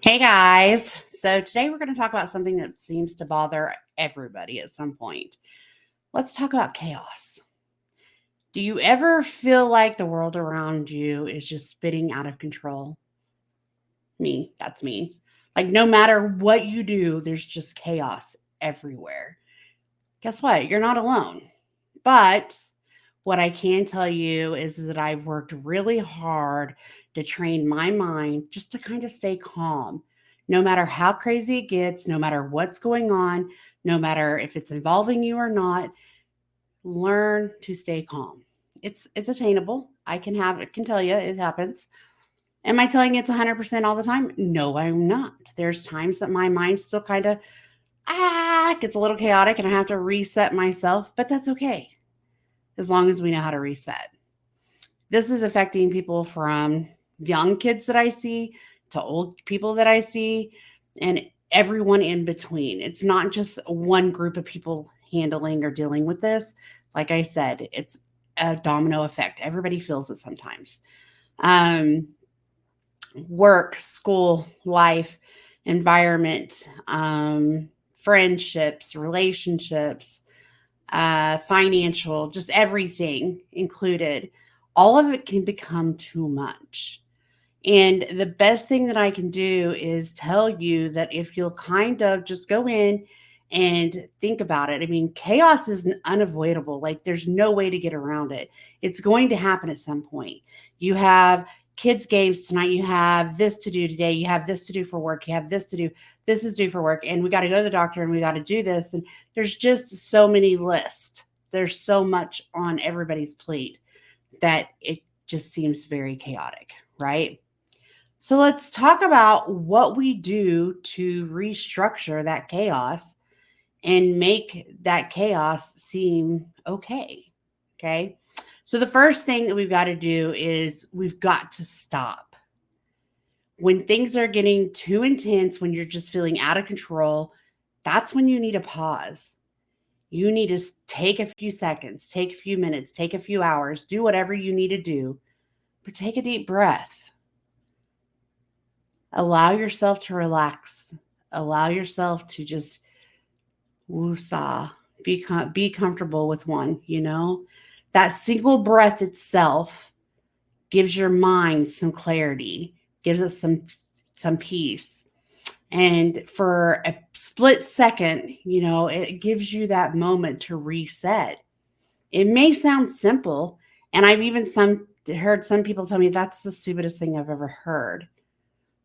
Hey guys. So today we're going to talk about something that seems to bother everybody at some point. Let's talk about chaos. Do you ever feel like the world around you is just spinning out of control? That's me. Like no matter what you do, there's just chaos everywhere. Guess what? You're not alone. But what I can tell you is that I've worked really hard to train my mind just to kind of stay calm. No matter how crazy it gets, no matter what's going on, no matter if it's involving you or not, learn to stay calm. It's attainable. I can tell you it happens. Am I telling you it's 100% all the time? No, I'm not. There's times that my mind still kind of gets a little chaotic and I have to reset myself, but that's okay as long as we know how to reset. This is affecting people from young kids that I see to old people that I see and everyone in between. It's not just one group of people handling or dealing with this. Like I said, it's a domino effect. Everybody feels it sometimes. Um, Work, school, life, environment, friendships, relationships, financial, just everything included, all of it can become too much. And the best thing that I can do is tell you that if you'll kind of just go in and think about it. I mean, chaos is unavoidable. Like, there's no way to get around it. It's going to happen at some point. You have kids' games tonight. You have this to do today. You have this to do for work. You have this to do. This is due for work. And we got to go to the doctor and we got to do this. And there's just so many lists. There's so much on everybody's plate that it just seems very chaotic, right? So let's talk about what we do to restructure that chaos and make that chaos seem okay. Okay. So the first thing that we've got to do is we've got to stop. When things are getting too intense, when you're just feeling out of control, that's when you need a pause. You need to take a few seconds, take a few minutes, take a few hours, do whatever you need to do, but take a deep breath. Allow yourself to relax. Allow yourself to just woosah, be comfortable with one. That single breath itself gives your mind some clarity, gives it some peace. And for a split second, it gives you that moment to reset. It may sound simple, and I've even heard some people tell me that's the stupidest thing I've ever heard.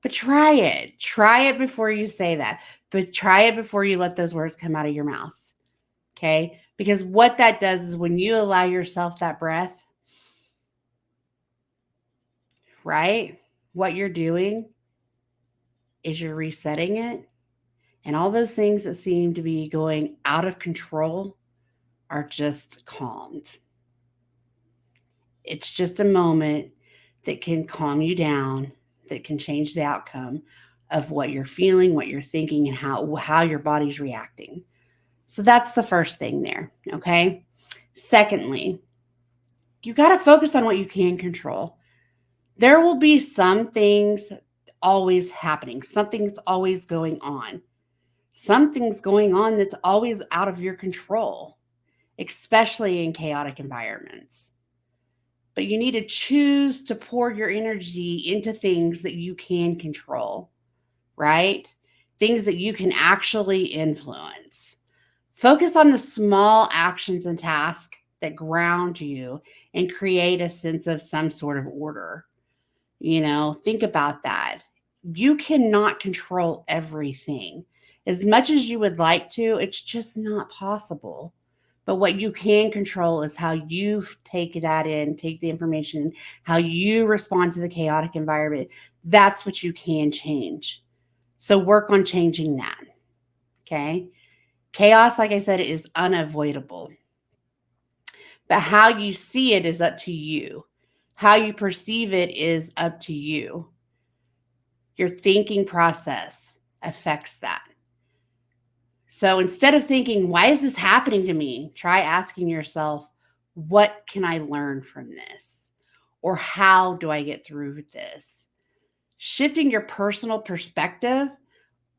But try it. Try it before you say that. But try it before you let those words come out of your mouth. Okay? Because what that does is when you allow yourself that breath, right? What you're doing is you're resetting it. And all those things that seem to be going out of control are just calmed. It's just a moment that can calm you down, that can change the outcome of what you're feeling, what you're thinking, and how your body's reacting. So that's the first thing there, okay? Secondly, you got to focus on what you can control. There will be some things always happening. Something's always going on. Something's going on that's always out of your control, especially in chaotic environments. But you need to choose to pour your energy into things that you can control, right? Things that you can actually influence. Focus on the small actions and tasks that ground you and create a sense of some sort of order. Think about that. You cannot control everything. As much as you would like to, it's just not possible. But what you can control is how you take that in, take the information, how you respond to the chaotic environment. That's what you can change. So work on changing that. Okay. Chaos, like I said, is unavoidable. But how you see it is up to you. How you perceive it is up to you. Your thinking process affects that. So instead of thinking, why is this happening to me? Try asking yourself, what can I learn from this? Or how do I get through this? Shifting your personal perspective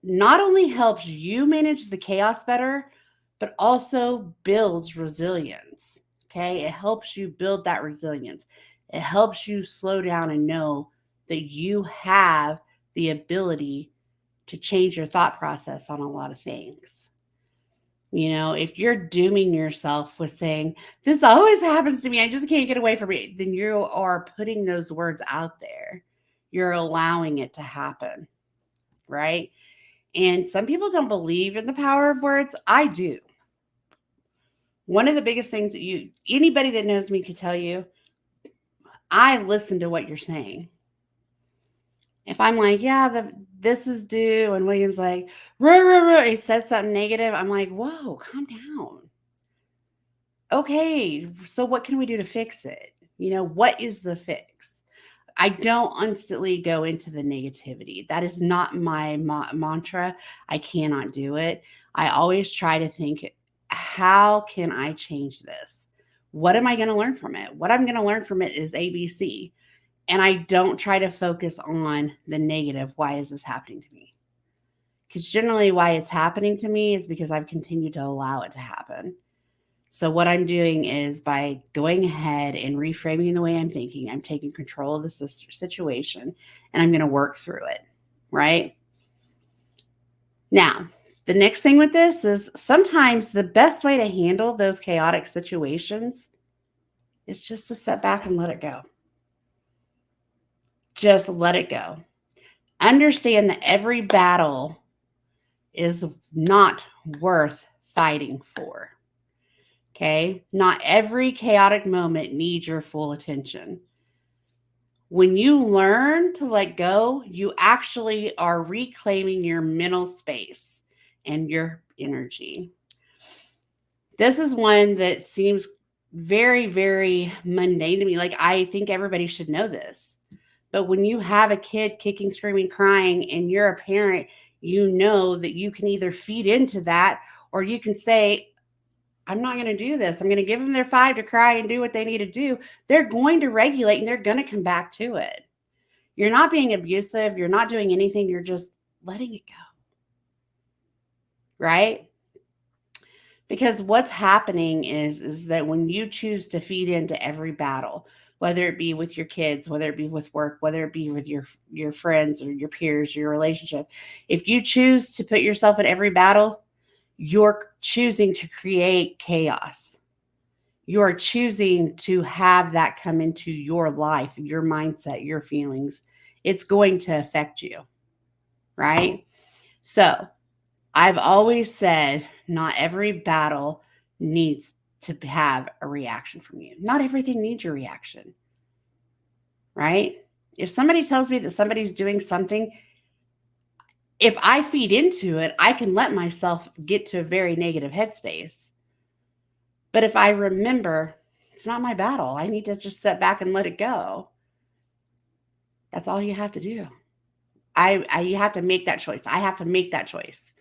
not only helps you manage the chaos better, but also builds resilience. Okay. It helps you build that resilience. It helps you slow down and know that you have the ability to change your thought process on a lot of things. If you're dooming yourself with saying, this always happens to me, I just can't get away from it, then you are putting those words out there. You're allowing it to happen, right? And some people don't believe in the power of words. I do. One of the biggest things that anybody that knows me could tell you, I listen to what you're saying. If I'm like, yeah, this is due, and William's like, ruh, ruh, ruh, he says something negative, I'm like, whoa, calm down. Okay, so what can we do to fix it? What is the fix? I don't instantly go into the negativity. That is not my mantra. I cannot do it. I always try to think, how can I change this? What am I going to learn from it? What I'm going to learn from it is ABC. And I don't try to focus on the negative. Why is this happening to me? Because generally why it's happening to me is because I've continued to allow it to happen. So what I'm doing is, by going ahead and reframing the way I'm thinking, I'm taking control of the situation, and I'm going to work through it, right? Now, the next thing with this is, sometimes the best way to handle those chaotic situations is just to step back and let it go. Just let it go. Understand that every battle is not worth fighting for. Okay? Not every chaotic moment needs your full attention. When you learn to let go, you actually are reclaiming your mental space and your energy. This is one that seems very, very mundane to me. Like, I think everybody should know this. But when you have a kid kicking, screaming, crying, and you're a parent, you know that you can either feed into that, or you can say, I'm not going to do this. I'm going to give them their 5 to cry and do what they need to do. They're going to regulate, and they're going to come back to it. You're not being abusive. You're not doing anything. You're just letting it go. Right? Because what's happening is that when you choose to feed into every battle, whether it be with your kids, whether it be with work, whether it be with your friends or your peers, your relationship, if you choose to put yourself in every battle, you're choosing to create chaos. You're choosing to have that come into your life, your mindset, your feelings. It's going to affect you, right? So I've always said, not every battle needs to have a reaction from you. Not everything needs your reaction, right? If somebody tells me that somebody's doing something, if I feed into it, I can let myself get to a very negative headspace. But if I remember, it's not my battle, I need to just sit back and let it go. That's all you have to do. You have to make that choice. I have to make that choice.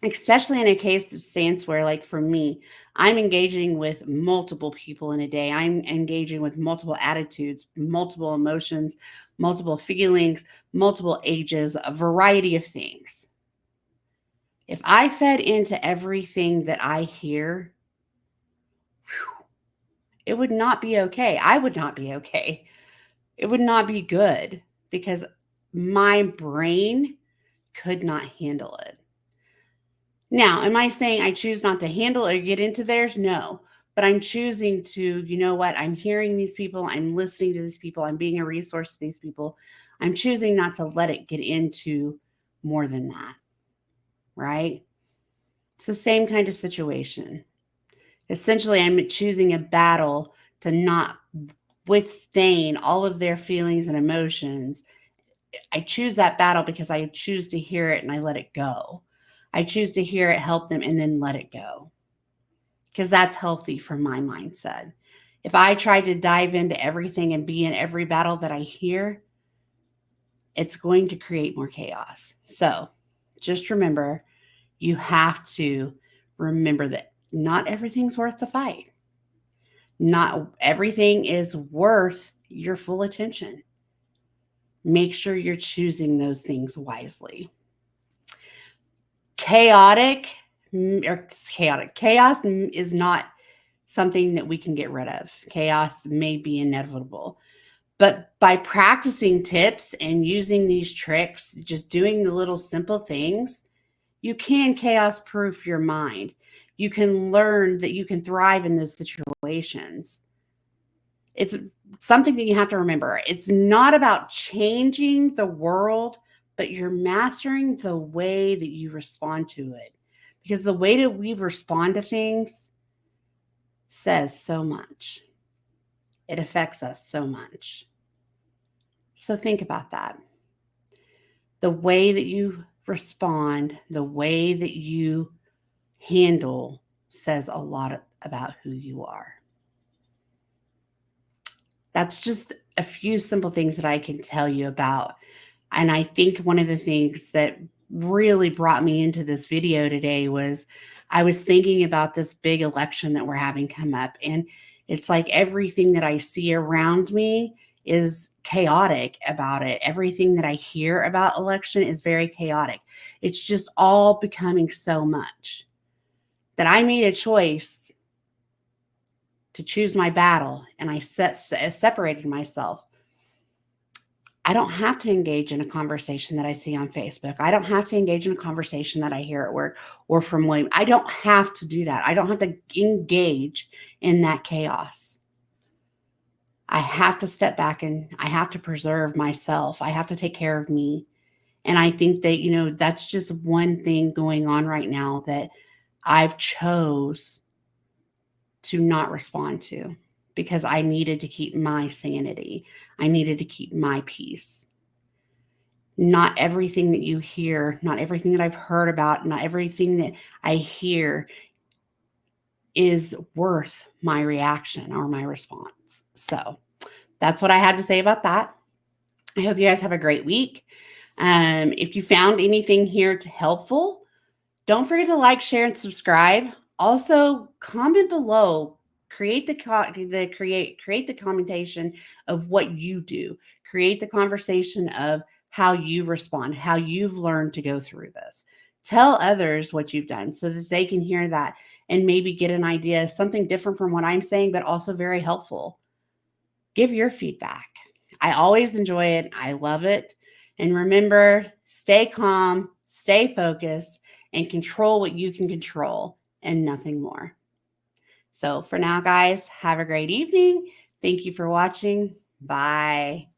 Especially in a case of stance where, like for me, I'm engaging with multiple people in a day. I'm engaging with multiple attitudes, multiple emotions, multiple feelings, multiple ages, a variety of things. If I fed into everything that I hear, it would not be okay. I would not be okay. It would not be good, because my brain could not handle it. Now, am I saying I choose not to handle or get into theirs? No. But I'm choosing to, you know what? I'm hearing these people. I'm listening to these people. I'm being a resource to these people. I'm choosing not to let it get into more than that. Right? It's the same kind of situation. Essentially, I'm choosing a battle to not withstand all of their feelings and emotions. I choose that battle because I choose to hear it and I let it go. I choose to hear it, help them, and then let it go. Because that's healthy for my mindset. If I try to dive into everything and be in every battle that I hear, it's going to create more chaos. So just remember, you have to remember that not everything's worth the fight. Not everything is worth your full attention. Make sure you're choosing those things wisely. Chaos is not something that we can get rid of. Chaos may be inevitable. But by practicing tips and using these tricks, just doing the little simple things, you can chaos proof your mind. You can learn that you can thrive in those situations. It's something that you have to remember. It's not about changing the world, but you're mastering the way that you respond to it. Because the way that we respond to things says so much. It affects us so much. So think about that. The way that you respond, the way that you handle says a lot about who you are. That's just a few simple things that I can tell you about. And I think one of the things that really brought me into this video today was I was thinking about this big election that we're having come up. And it's like everything that I see around me is chaotic about it. Everything that I hear about election is very chaotic. It's just all becoming so much that I made a choice to choose my battle, and I separated myself. I don't have to engage in a conversation that I see on Facebook. I don't have to engage in a conversation that I hear at work or from William. I don't have to do that. I don't have to engage in that chaos. I have to step back and I have to preserve myself. I have to take care of me. And I think that, that's just one thing going on right now that I've chose to not respond to because I needed to keep my sanity. I needed to keep my peace. Not everything that you hear, not everything that I've heard about, not everything that I hear is worth my reaction or my response. So that's what I had to say about that. I hope you guys have a great week. If you found anything here helpful, don't forget to like, share, and subscribe. Also, comment below. Create the commentation of what you do. Create the conversation of how you respond, how you've learned to go through this. Tell others what you've done so that they can hear that and maybe get an idea, something different from what I'm saying, but also very helpful. Give your feedback. I always enjoy it. I love it. And remember, stay calm, stay focused, and control what you can control and nothing more. So for now, guys, have a great evening. Thank you for watching. Bye.